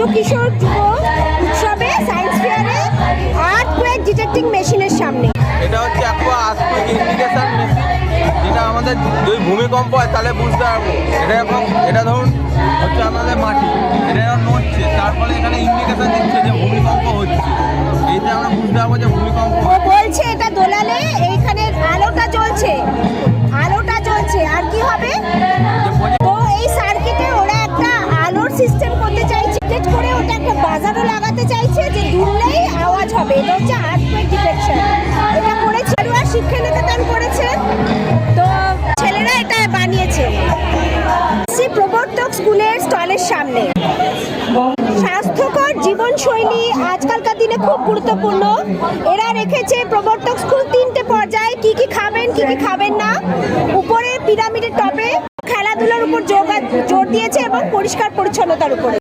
রাজ্য কিশোর যুব উৎসবে সায়েন্স ফেয়ারে আর্থকুয়েক ডিটেক্টিং মেশিনের সামনে। এটা হচ্ছে একটা আর্থকুয়েক ইন্ডিকেশন মেশিন, যেটা আমাদের যদি ভূমিকম্প হয় তাহলে বুঝতে পারবো। এটা ধরুন হচ্ছে আমাদের মাটি, এটা যখন নড়ছে তার ফলে এখানে ইন্ডিকেশন দিচ্ছে যে ভূমিকম্প হচ্ছে। এইটা আমরা বুঝতে পারবো যে ভূমিকম্প। ও বলছে এটা দোলালে এইখানে আলোটা জ্বলছে আর কি হবে। তো এই সার্কিটে ওরা একটা আলোর সিস্টেম করতে চাইছে, ডিটেক্ট করে ওটা একটা বাজারও লাগাতে চাইছে যে দুললেই আওয়াজ হবে। এটা হচ্ছে আর্থকুয়েক ডিটেকশন। এটা করেছে আর শিক্ষানিকেতন করেছে, তো ছেলেরা এটা বানিয়েছে। শ্রী প্রবর্তক স্কুলের স্টলের সামনে। স্বাস্থ্যকর জীবনশৈলী আজকালকার দিনে খুব গুরুত্বপূর্ণ। এরা রেখেছে প্রবর্তক স্কুল 3টে পর্যায়ে, কি কি খাবেন কি কি খাবেন না। উপরে পিরামিডের টপে খেলাধুলার উপর জোর দিয়েছে এবং পরিষ্কার পরিচ্ছন্নতার উপরে।